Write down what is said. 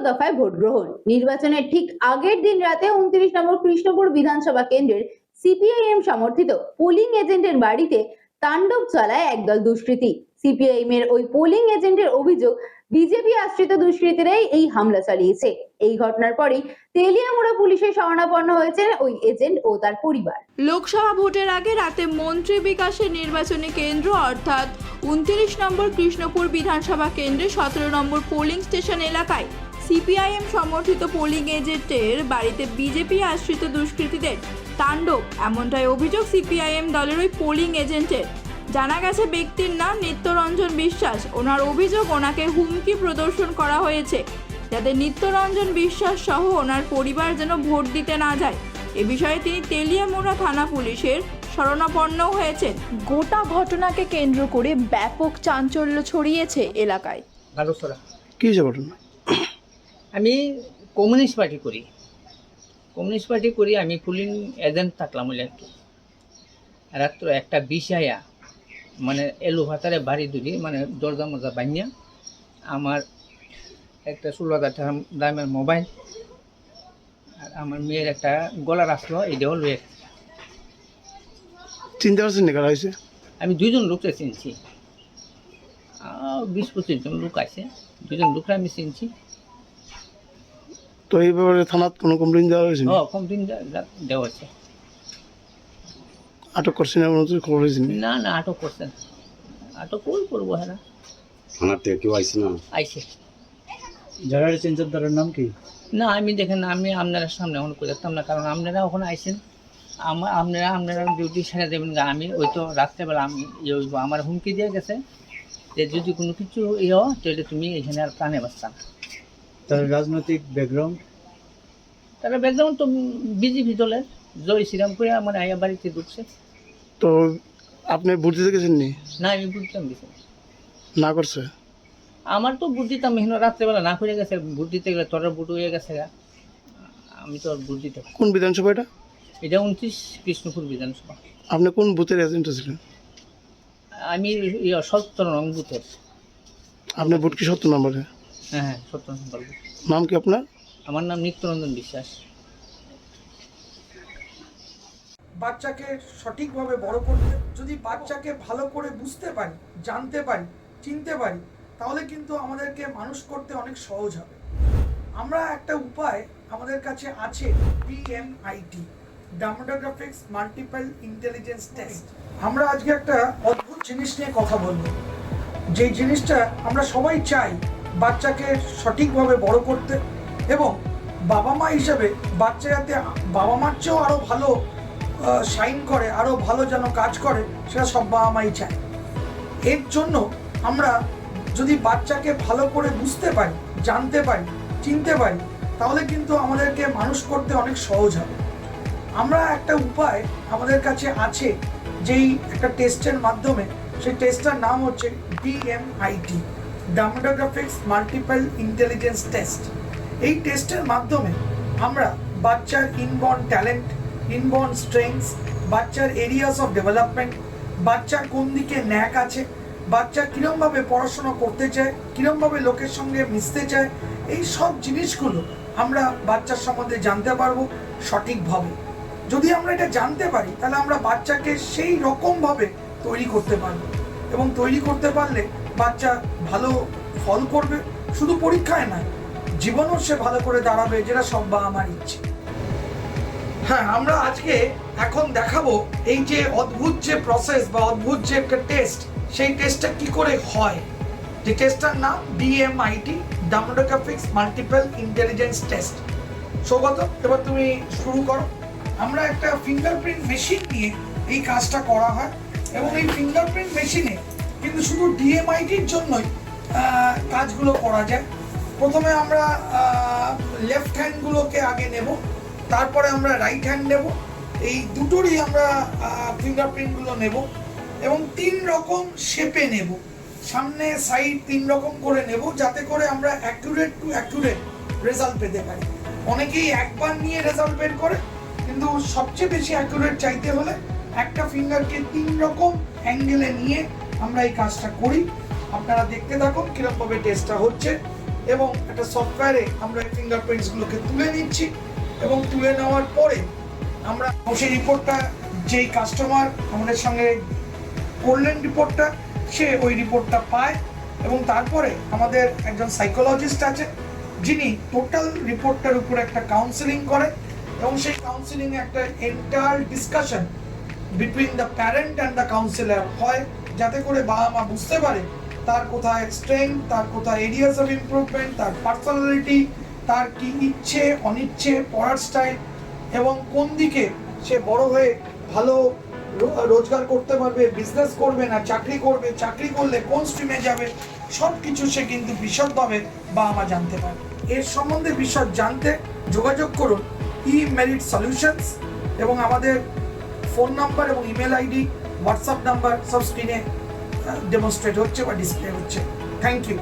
দফায় ভোট গ্রহণ। নির্বাচনের ঠিক আগের দিন রাতে 29 নম্বর কৃষ্ণপুর বিধানসভা কেন্দ্রের সিপিআইএম সমর্থিত পোলিং এজেন্টের বাড়িতে তাণ্ডব চালায় একদল দুষ্কৃতী। সিপিআইএম এর ওই পোলিং এজেন্টের অভিযোগ, বিজেপি আশ্রিত দুষ্কৃতীরাই এই হামলা চালিয়েছে। এই ঘটনার পরেই তেলিয়ামুড়া পুলিশের শরণাপন্ন হয়েছেন ওই এজেন্ট ও তার পরিবার। লোকসভা ভোটের আগে রাতে মন্ত্রী বিকাশের নির্বাচনী কেন্দ্র অর্থাৎ 29 নম্বর কৃষ্ণপুর বিধানসভা কেন্দ্রে 17 নম্বর পোলিং স্টেশন এলাকায় সিপিআইএম সমর্থিত পোলিং এজেন্টের বাড়িতে বিজেপি আশ্রিত দুষ্কৃতীদের তাণ্ডব, এমনটাই অভিযোগ সিপিআইএম দলের ওই পোলিং এজেন্টের। জানা গেছে ব্যক্তির নাম নিত্যরঞ্জন বিশ্বাস। ওনার অভিযোগ, ওনাকে হুমকি প্রদর্শন করা হয়েছে যাতে নিত্যরঞ্জন বিশ্বাস সহ ওনার পরিবার যেন ভোট দিতে না যায়। এ বিষয়ে তিনি তেলিয়ামুড়া থানা পুলিশের শরণাপন্ন হয়েছেন। গোটা ঘটনাকে কেন্দ্র করে ব্যাপক চাঞ্চল্য ছড়িয়েছে এলাকায়। কি হয়েছে ঘটনা? আমি কমিউনিস্ট পার্টি করি আমি পুলিং এজেন্ট থাকলাম বলে আর কি। রাত্র একটা বিষয়া মানে এলু ভাতারে বাড়ি দুলি মানে দরজা মজা বানিয়া আমার একটা 16,000 দামের মোবাইল আর আমার মেয়ের একটা গলার আসলো, এটাও লয়ে চিনতে পারছেন না কারা হয়েছে? আমি 2জন লোককে চিনছি, 20-25 জন লোক আছে, 2জন লোকরা আমি চিনছি। তো এই ব্যাপারে থানাত কোনো কমপ্লেন দেওয়া হয়েছে? কমপ্লেন দেওয়া হয়েছে। আটক করছেন এমন খবর হয়েছে? না না, আটক করছেন। আটক কই করবো? হ্যাঁ, থানার থেকে কেউ আইছে না? আইছে। যারা চেঞ্জার তার নাম কি? না আমি দেখেন, আমি আপনারা সামনে এখন করতাম না, কারণ আপনারা ওখানে আইসেন, আপনারা ডিউটি সেরে দেবেন। আমি ওই তো রাত্রেবেলা আমি আমার হুমকি দিয়ে গেছে যে যদি কোনো কিছু হয় তাহলে তুমি এখানে আর প্রাণে বাঁচতা না। তার রাজনৈতিক ব্যাকগ্রাউন্ড? তারা ব্যাকগ্রাউন্ড তো বিজেপি দলের, জয় শ্রীরাম করে আমার আয়া বাড়িতে ঢুকছে। তো আপনি ভোট দিতে গেছেন নি? না আমি বুঝতাম দিছি না করছে? আমার তো ভোট দিতাম, এখানে রাত্রেবেলা না করে গেছে। ভোট দিতে গেলে তোরা ভোট হয়ে গেছে, আমি তো আর ভোট দিতে। কোন বিধানসভা এটা? এটা 29 কৃষ্ণপুর বিধানসভা। আপনি কোন বুথের এজেন্ট ছিলেন? আমি 17 নং বুথের। আপনার ভোট কি 17 নম্বরে? হ্যাঁ 17 নম্বর। নাম কি আপনার? আমার নাম নিত্যরঞ্জন বিশ্বাস। বাচ্চাকে সঠিকভাবে বড় করতে, যদি বাচ্চাকে ভালো করে বুঝতে পারি, জানতে পারি, চিনতে পারি, তাহলে কিন্তু আমাদেরকে মানুষ করতে অনেক সহজ হবে। আমরা একটা উপায় আমাদের কাছে আছে, DMIT, demographics multiple intelligence test. আমরা আজকে একটা অদ্ভুত জিনিস নিয়ে কথা বলবো, যে জিনিসটা আমরা সবাই চাই বাচ্চাকে সঠিকভাবে বড় করতে, এবং বাবা মা হিসেবে বাচ্চা যাতে বাবা মার চেয়েও আরও ভালো শাইন করে, আরও ভালো যেন কাজ করে, সেটা সব বাবা মাই চায়। এর জন্য আমরা যদি বাচ্চাকে ভালো করে বুঝতে পারি, জানতে পারি, চিনতে পারি, তাহলে কিন্তু আমাদেরকে মানুষ করতে অনেক সহজ হবে। আমরা একটা উপায় আমাদের কাছে আছে, যেই একটা টেস্টের মাধ্যমে, সেই টেস্টটার নাম হচ্ছে DMIT, demographics multiple intelligence test. এই টেস্টের মাধ্যমে আমরা বাচ্চার ইনবর্ন ট্যালেন্ট, ইনবর্ন স্ট্রেংথস, বাচ্চার এরিয়াস অফ ডেভেলপমেন্ট, বাচ্চার কোন দিকে ন্যাক আছে, বাচ্চা কীরমভাবে পড়াশোনা করতে চায়, কীরমভাবে লোকের সঙ্গে মিশতে চায়, এই সব জিনিসগুলো আমরা বাচ্চার সম্বন্ধে জানতে পারবো সঠিকভাবে। যদি আমরা এটা জানতে পারি, তাহলে আমরা বাচ্চাকে সেই রকমভাবে তৈরি করতে পারবো, এবং তৈরি করতে পারলে বাচ্চা ভালো ফল করবে, শুধু পরীক্ষায় নয়, জীবনও সে ভালো করে দাঁড়াবে, যেটা সব বাবা মার ইচ্ছে। হ্যাঁ, আমরা আজকে এখন দেখাবো এই যে অদ্ভুত যে প্রসেস বা অদ্ভুত যে একটা টেস্ট, সেই টেস্টটা কি করে হয়। যে টেস্টটার নাম DMIT, demographics multiple intelligence test. Saugata, এবার তুমি শুরু করো। আমরা একটা ফিঙ্গারপ্রিন্ট মেশিন নিয়ে এই কাজটা করা হয়, এবং এই ফিঙ্গারপ্রিন্ট মেশিনে কিন্তু শুধু DMITর জন্যই কাজগুলো করা যায়। প্রথমে আমরা লেফট হ্যান্ডগুলোকে আগে নেব, তারপরে আমরা রাইট হ্যান্ড নেব। এই দুটোরই আমরা ফিঙ্গারপ্রিন্টগুলো নেব, এবং 3 রকম শেপে নেব, সামনে সাইড 3 রকম করে নেব, যাতে করে আমরা অ্যাকুরেট টু অ্যাকুরেট রেজাল্ট পেতে পারি। অনেকেই একবার নিয়ে রেজাল্ট বের করে, কিন্তু সবচেয়ে বেশি অ্যাকুরেট চাইতে হলে একটা ফিঙ্গারকে 3 রকম অ্যাঙ্গেলে নিয়ে আমরা এই কাজটা করি। আপনারা দেখতে থাকুন কীরকমভাবে টেস্টটা হচ্ছে। এবং একটা সফটওয়্যারে আমরা এই ফিঙ্গারপ্রিন্টসগুলোকে তুলে নিচ্ছি এবং তুলে নেওয়ার পরে আমরা সেই রিপোর্টটা যেই কাস্টমার আমাদের সঙ্গে করলেন রিপোর্টটা, সে ওই রিপোর্টটা পায় এবং তারপরে আমাদের একজন সাইকোলজিস্ট আছে যিনি টোটাল রিপোর্টটার উপর একটা কাউন্সেলিং করে এবং সেই কাউন্সেলিংয়ে একটা entire discussion between the parent and the councillor হয়, যাতে করে বাবা মা বুঝতে পারে তার কোথায় স্ট্রেংথ, তার কোথায় এরিয়াস অফ ইমপ্রুভমেন্ট, তার পার্সোনালিটি, তার কি ইচ্ছে অনিচ্ছে, পড়ার স্টাইল এবং কোন দিকে সে বড় হয়ে ভালো রোজগার করতে পারবে, বিজনেস করবে না চাকরি করবে, চাকরি করলে কোন স্ট্রিমে যাবে, সব কিছু সে কিন্তু বিশদভাবে বাবা মা জানতে পারে। এর সম্বন্ধে বিশদ জানতে যোগাযোগ করুন ই-মেরিট সলিউশনস এবং আমাদের ফোন নাম্বার এবং ইমেল আইডি, হোয়াটসঅ্যাপ নাম্বার সব স্ক্রিনে ডেমনস্ট্রেট হচ্ছে বা ডিসপ্লে হচ্ছে। Thank you.